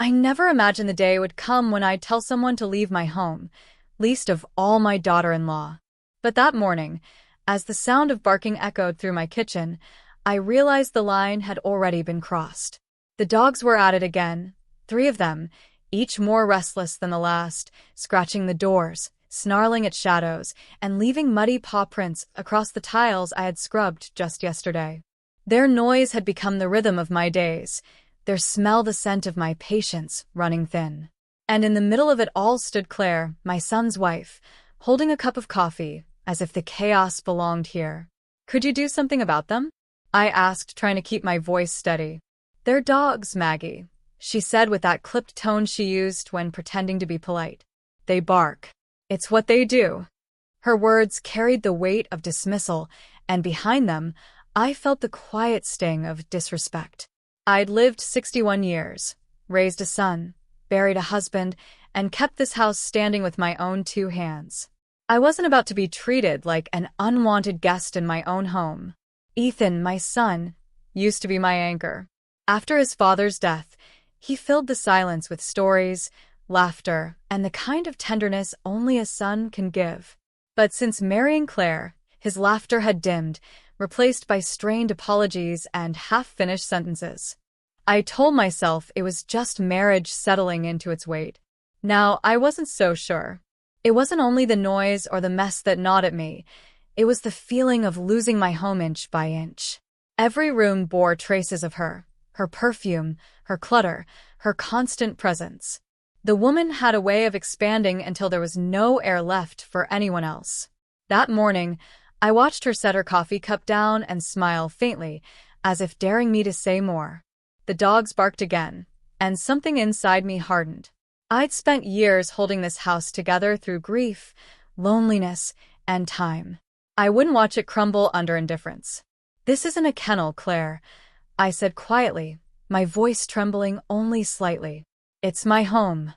I never imagined the day would come when I'd tell someone to leave my home, least of all my daughter-in-law. But that morning, as the sound of barking echoed through my kitchen, I realized the line had already been crossed. The dogs were at it again, 3 of them, each more restless than the last, scratching the doors, snarling at shadows, and leaving muddy paw prints across the tiles I had scrubbed just yesterday. Their noise had become the rhythm of my days, their smell the scent of my patience running thin. And in the middle of it all stood Claire, my son's wife, holding a cup of coffee, as if the chaos belonged here. "Could you do something about them?" I asked, trying to keep my voice steady. "They're dogs, Maggie," she said with that clipped tone she used when pretending to be polite. "They bark. It's what they do." Her words carried the weight of dismissal, and behind them, I felt the quiet sting of disrespect. I'd lived 61 years, raised a son, buried a husband, and kept this house standing with my own 2 hands. I wasn't about to be treated like an unwanted guest in my own home. Ethan, my son, used to be my anchor. After his father's death, he filled the silence with stories, laughter, and the kind of tenderness only a son can give. But since marrying Claire, his laughter had dimmed, replaced by strained apologies and half-finished sentences. I told myself it was just marriage settling into its weight. Now, I wasn't so sure. It wasn't only the noise or the mess that gnawed at me. It was the feeling of losing my home inch by inch. Every room bore traces of her perfume, her clutter, her constant presence. The woman had a way of expanding until there was no air left for anyone else. That morning, I watched her set her coffee cup down and smile faintly, as if daring me to say more. The dogs barked again, and something inside me hardened. I'd spent years holding this house together through grief, loneliness, and time. I wouldn't watch it crumble under indifference. "This isn't a kennel, Claire," I said quietly, my voice trembling only slightly. "It's my home."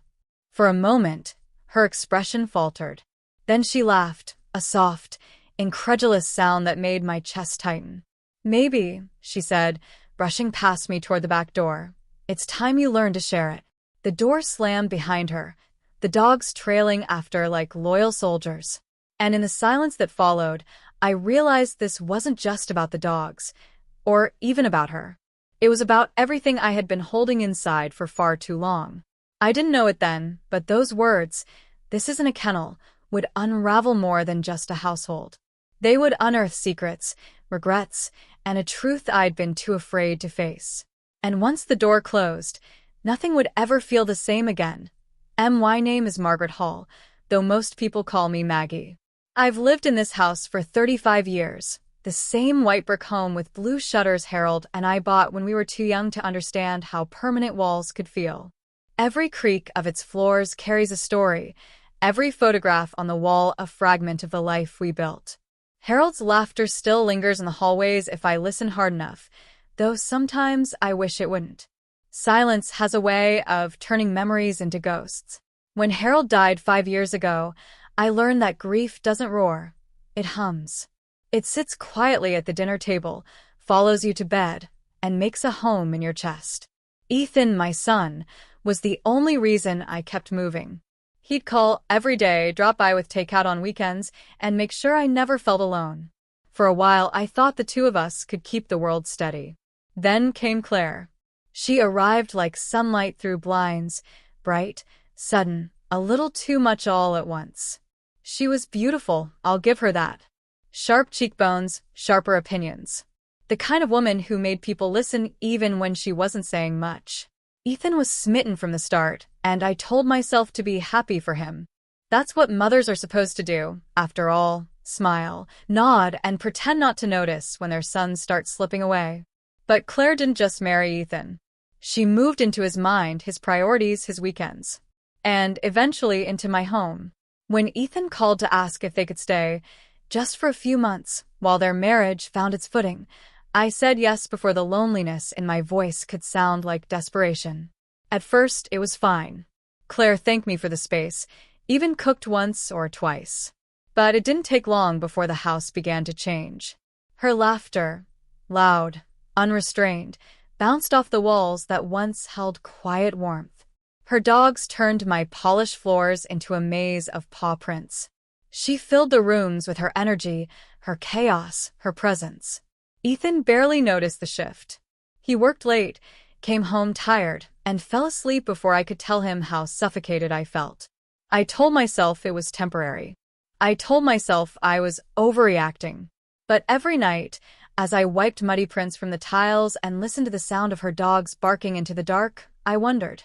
For a moment, her expression faltered. Then she laughed, a soft, incredulous sound that made my chest tighten. "Maybe," she said, brushing past me toward the back door. "It's time you learned to share it." The door slammed behind her, the dogs trailing after like loyal soldiers. And in the silence that followed, I realized this wasn't just about the dogs, or even about her. It was about everything I had been holding inside for far too long. I didn't know it then, but those words, "this isn't a kennel," would unravel more than just a household. They would unearth secrets, regrets, and a truth I'd been too afraid to face. And once the door closed, nothing would ever feel the same again. My name is Margaret Hall, though most people call me Maggie. I've lived in this house for 35 years, the same white brick home with blue shutters Harold and I bought when we were too young to understand how permanent walls could feel. Every creak of its floors carries a story, every photograph on the wall a fragment of the life we built. Harold's laughter still lingers in the hallways if I listen hard enough, though sometimes I wish it wouldn't. Silence has a way of turning memories into ghosts. When Harold died 5 years ago, I learned that grief doesn't roar, it hums. It sits quietly at the dinner table, follows you to bed, and makes a home in your chest. Ethan, my son, was the only reason I kept moving. He'd call every day, drop by with takeout on weekends, and make sure I never felt alone. For a while, I thought the 2 of us could keep the world steady. Then came Claire. She arrived like sunlight through blinds, bright, sudden, a little too much all at once. She was beautiful, I'll give her that. Sharp cheekbones, sharper opinions. The kind of woman who made people listen even when she wasn't saying much. Ethan was smitten from the start, and I told myself to be happy for him. That's what mothers are supposed to do, after all. Smile, nod, and pretend not to notice when their sons start slipping away. But Claire didn't just marry Ethan. She moved into his mind, his priorities, his weekends. And eventually into my home. When Ethan called to ask if they could stay, just for a few months, while their marriage found its footing, I said yes before the loneliness in my voice could sound like desperation. At first, it was fine. Claire thanked me for the space, even cooked once or twice. But it didn't take long before the house began to change. Her laughter, loud, unrestrained, bounced off the walls that once held quiet warmth. Her dogs turned my polished floors into a maze of paw prints. She filled the rooms with her energy, her chaos, her presence. Ethan barely noticed the shift. He worked late, came home tired, and fell asleep before I could tell him how suffocated I felt. I told myself it was temporary. I told myself I was overreacting. But every night, as I wiped muddy prints from the tiles and listened to the sound of her dogs barking into the dark, I wondered,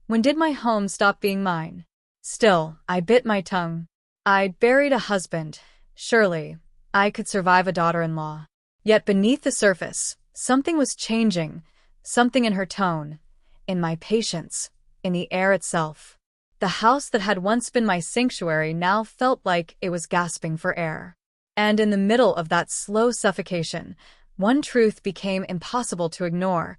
when did my home stop being mine? Still, I bit my tongue. I'd buried a husband. Surely, I could survive a daughter-in-law. Yet beneath the surface, something was changing, something in her tone, in my patience, in the air itself. The house that had once been my sanctuary now felt like it was gasping for air. And in the middle of that slow suffocation, one truth became impossible to ignore.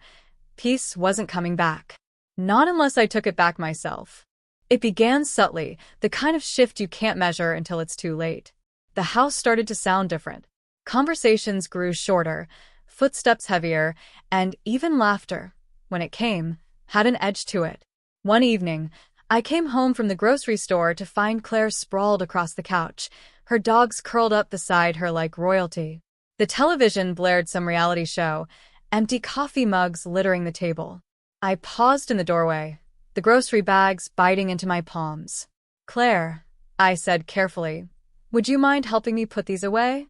Peace wasn't coming back. Not unless I took it back myself. It began subtly, the kind of shift you can't measure until it's too late. The house started to sound different. Conversations grew shorter, footsteps heavier, and even laughter, when it came, had an edge to it. One evening, I came home from the grocery store to find Claire sprawled across the couch, her dogs curled up beside her like royalty. The television blared some reality show, empty coffee mugs littering the table. I paused in the doorway, the grocery bags biting into my palms. "Claire," I said carefully, "would you mind helping me put these away?"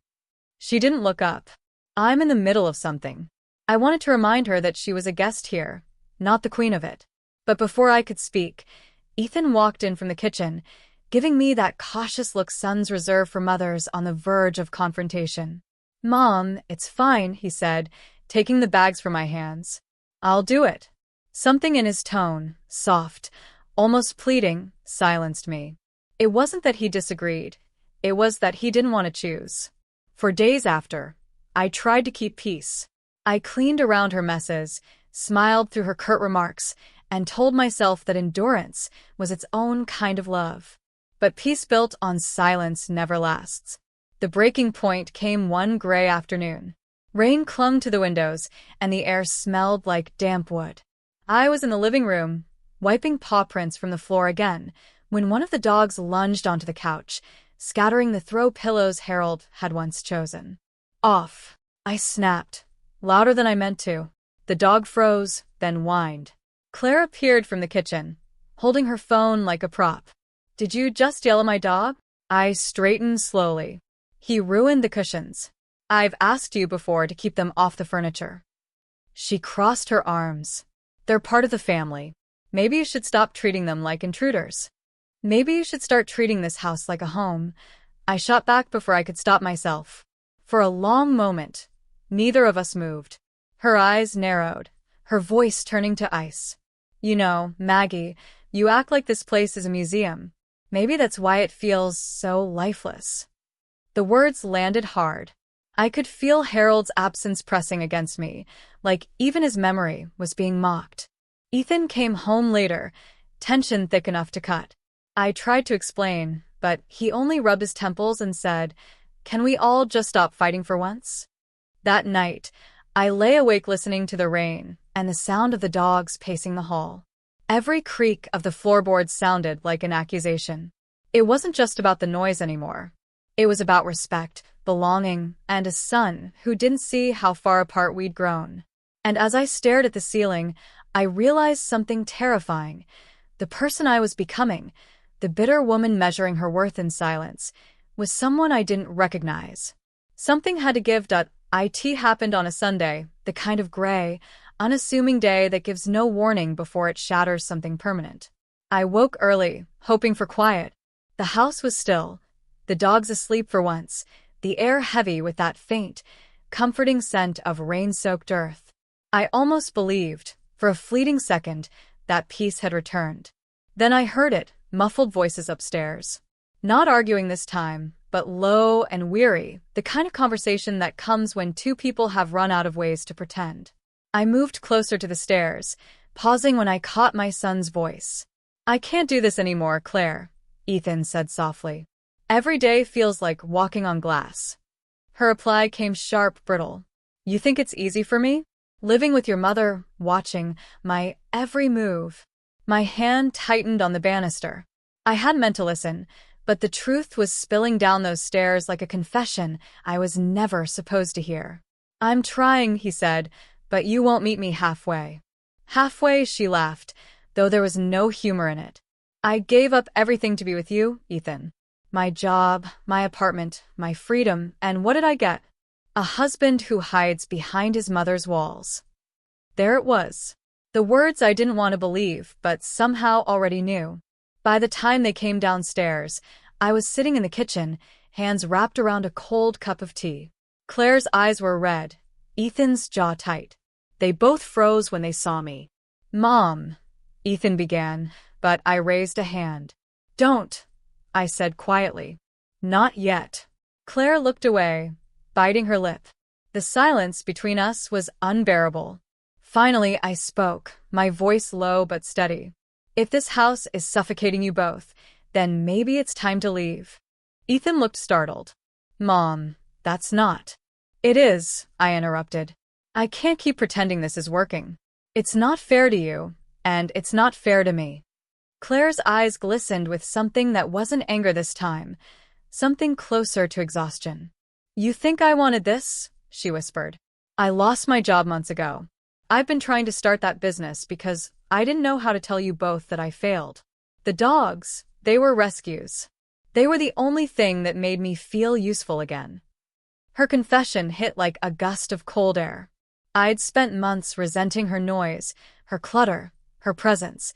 She didn't look up. I'm in the middle of something. I wanted to remind her that she was a guest here, not the queen of it. But before I could speak, Ethan walked in from the kitchen, giving me that cautious look sons reserve for mothers on the verge of confrontation. "Mom, it's fine," he said, taking the bags from my hands. "I'll do it." Something in his tone, soft, almost pleading, silenced me. It wasn't that he disagreed. It was that he didn't want to choose. For days after, I tried to keep peace. I cleaned around her messes, smiled through her curt remarks, and told myself that endurance was its own kind of love. But peace built on silence never lasts. The breaking point came one gray afternoon. Rain clung to the windows, and the air smelled like damp wood. I was in the living room, wiping paw prints from the floor again, when one of the dogs lunged onto the couch, scattering the throw pillows Harold had once chosen. "Off," I snapped, louder than I meant to. The dog froze, then whined. Claire appeared from the kitchen, holding her phone like a prop. "Did you just yell at my dog?" I straightened slowly. "He ruined the cushions. I've asked you before to keep them off the furniture." She crossed her arms. "They're part of the family. Maybe you should stop treating them like intruders. Maybe you should start treating this house like a home." I shot back before I could stop myself. For a long moment, neither of us moved. Her eyes narrowed, her voice turning to ice. "You know, Maggie, you act like this place is a museum. Maybe that's why it feels so lifeless." The words landed hard. I could feel Harold's absence pressing against me, like even his memory was being mocked. Ethan came home later, tension thick enough to cut. I tried to explain, but he only rubbed his temples and said, "Can we all just stop fighting for once?" That night, I lay awake listening to the rain and the sound of the dogs pacing the hall. Every creak of the floorboards sounded like an accusation. It wasn't just about the noise anymore. It was about respect, belonging, and a son who didn't see how far apart we'd grown. And as I stared at the ceiling, I realized something terrifying. The person I was becoming, the bitter woman measuring her worth in silence, was someone I didn't recognize. Something had to give. It happened on a Sunday, the kind of gray, unassuming day that gives no warning before it shatters something permanent. I woke early, hoping for quiet. The house was still, the dogs asleep for once, the air heavy with that faint, comforting scent of rain-soaked earth. I almost believed, for a fleeting second, that peace had returned. Then I heard it, muffled voices upstairs. Not arguing this time, but low and weary, the kind of conversation that comes when two people have run out of ways to pretend. I moved closer to the stairs, pausing when I caught my son's voice. "I can't do this anymore, Claire," Ethan said softly. "Every day feels like walking on glass." Her reply came sharp, brittle. "You think it's easy for me? Living with your mother, watching my every move." My hand tightened on the banister. I had meant to listen, but the truth was spilling down those stairs like a confession I was never supposed to hear. "I'm trying," he said, "but you won't meet me halfway." "Halfway," she laughed, though there was no humor in it. "I gave up everything to be with you, Ethan. My job, my apartment, my freedom, and what did I get? A husband who hides behind his mother's walls." There it was. The words I didn't want to believe, but somehow already knew. By the time they came downstairs, I was sitting in the kitchen, hands wrapped around a cold cup of tea. Claire's eyes were red, Ethan's jaw tight. They both froze when they saw me. "Mom," Ethan began, but I raised a hand. "Don't," I said quietly. "Not yet." Claire looked away, biting her lip. The silence between us was unbearable. Finally, I spoke, my voice low but steady. "If this house is suffocating you both, then maybe it's time to leave." Ethan looked startled. "Mom, that's not." "It is," I interrupted. "I can't keep pretending this is working. It's not fair to you, and it's not fair to me." Claire's eyes glistened with something that wasn't anger this time, something closer to exhaustion. "You think I wanted this?" she whispered. "I lost my job months ago. I've been trying to start that business because I didn't know how to tell you both that I failed. The dogs, they were rescues. They were the only thing that made me feel useful again." Her confession hit like a gust of cold air. I'd spent months resenting her noise, her clutter, her presence,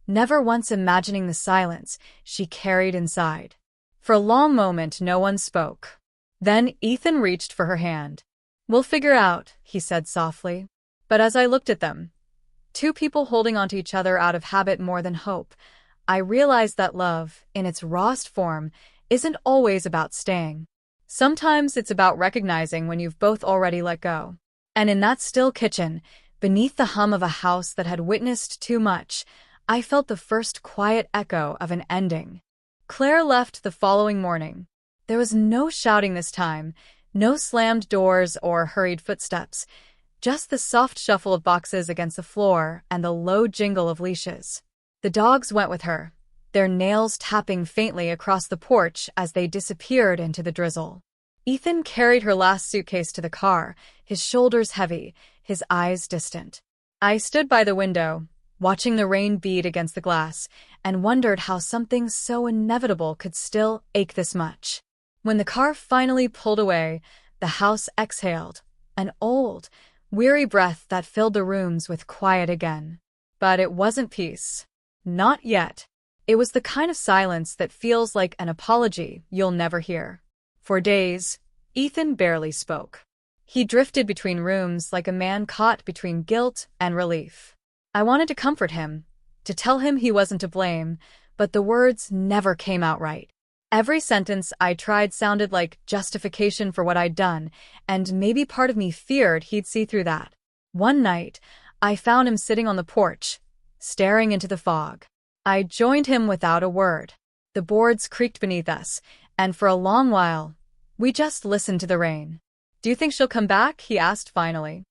never once imagining the silence she carried inside. For a long moment, no one spoke. Then Ethan reached for her hand. "We'll figure out," he said softly. But as I looked at them, two people holding onto each other out of habit more than hope, I realized that love, in its rawest form, isn't always about staying. Sometimes it's about recognizing when you've both already let go. And in that still kitchen, beneath the hum of a house that had witnessed too much, I felt the first quiet echo of an ending. Claire left the following morning. There was no shouting this time, no slammed doors or hurried footsteps, just the soft shuffle of boxes against the floor and the low jingle of leashes. The dogs went with her, their nails tapping faintly across the porch as they disappeared into the drizzle. Ethan carried her last suitcase to the car, his shoulders heavy, his eyes distant. I stood by the window, watching the rain beat against the glass, and wondered how something so inevitable could still ache this much. When the car finally pulled away, the house exhaled, an old, weary breath that filled the rooms with quiet again. But it wasn't peace. Not yet. It was the kind of silence that feels like an apology you'll never hear. For days, Ethan barely spoke. He drifted between rooms like a man caught between guilt and relief. I wanted to comfort him, to tell him he wasn't to blame, but the words never came out right. Every sentence I tried sounded like justification for what I'd done, and maybe part of me feared he'd see through that. One night, I found him sitting on the porch, staring into the fog. I joined him without a word. The boards creaked beneath us, and for a long while, we just listened to the rain. "Do you think she'll come back?" he asked finally.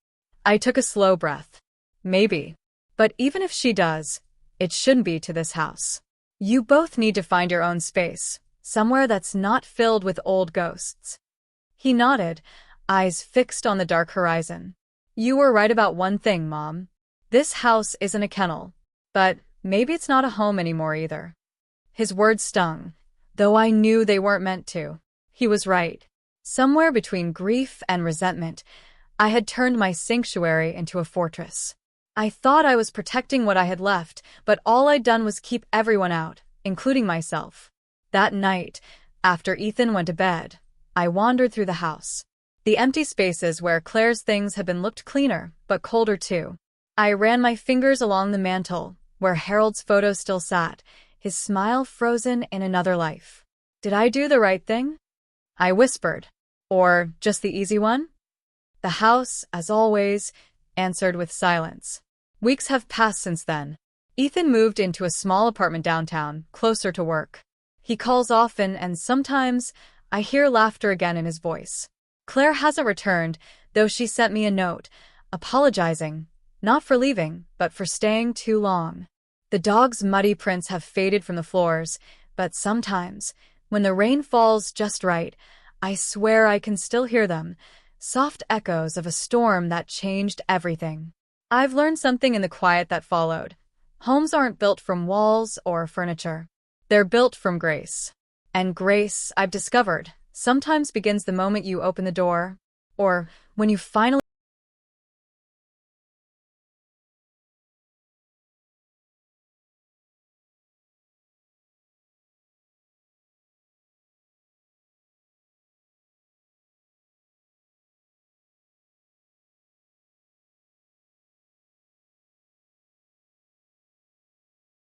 I took a slow breath. "Maybe. But even if she does, it shouldn't be to this house. You both need to find your own space. Somewhere that's not filled with old ghosts." He nodded, eyes fixed on the dark horizon. "You were right about one thing, Mom. This house isn't a kennel. But maybe it's not a home anymore either." His words stung, though I knew they weren't meant to. He was right. Somewhere between grief and resentment, I had turned my sanctuary into a fortress. I thought I was protecting what I had left, but all I'd done was keep everyone out, including myself. That night, after Ethan went to bed, I wandered through the house. The empty spaces where Claire's things had been looked cleaner, but colder too. I ran my fingers along the mantel, where Harold's photo still sat, his smile frozen in another life. Did I do the right thing? I whispered. Or just the easy one? The house, as always, answered with silence. Weeks have passed since then. Ethan moved into a small apartment downtown, closer to work. He calls often, and sometimes I hear laughter again in his voice. Claire hasn't returned, though she sent me a note, apologizing, not for leaving, but for staying too long. The dog's muddy prints have faded from the floors, but sometimes, when the rain falls just right, I swear I can still hear them, soft echoes of a storm that changed everything. I've learned something in the quiet that followed. Homes aren't built from walls or furniture. They're built from grace. And grace, I've discovered, sometimes begins the moment you open the door, or when you finally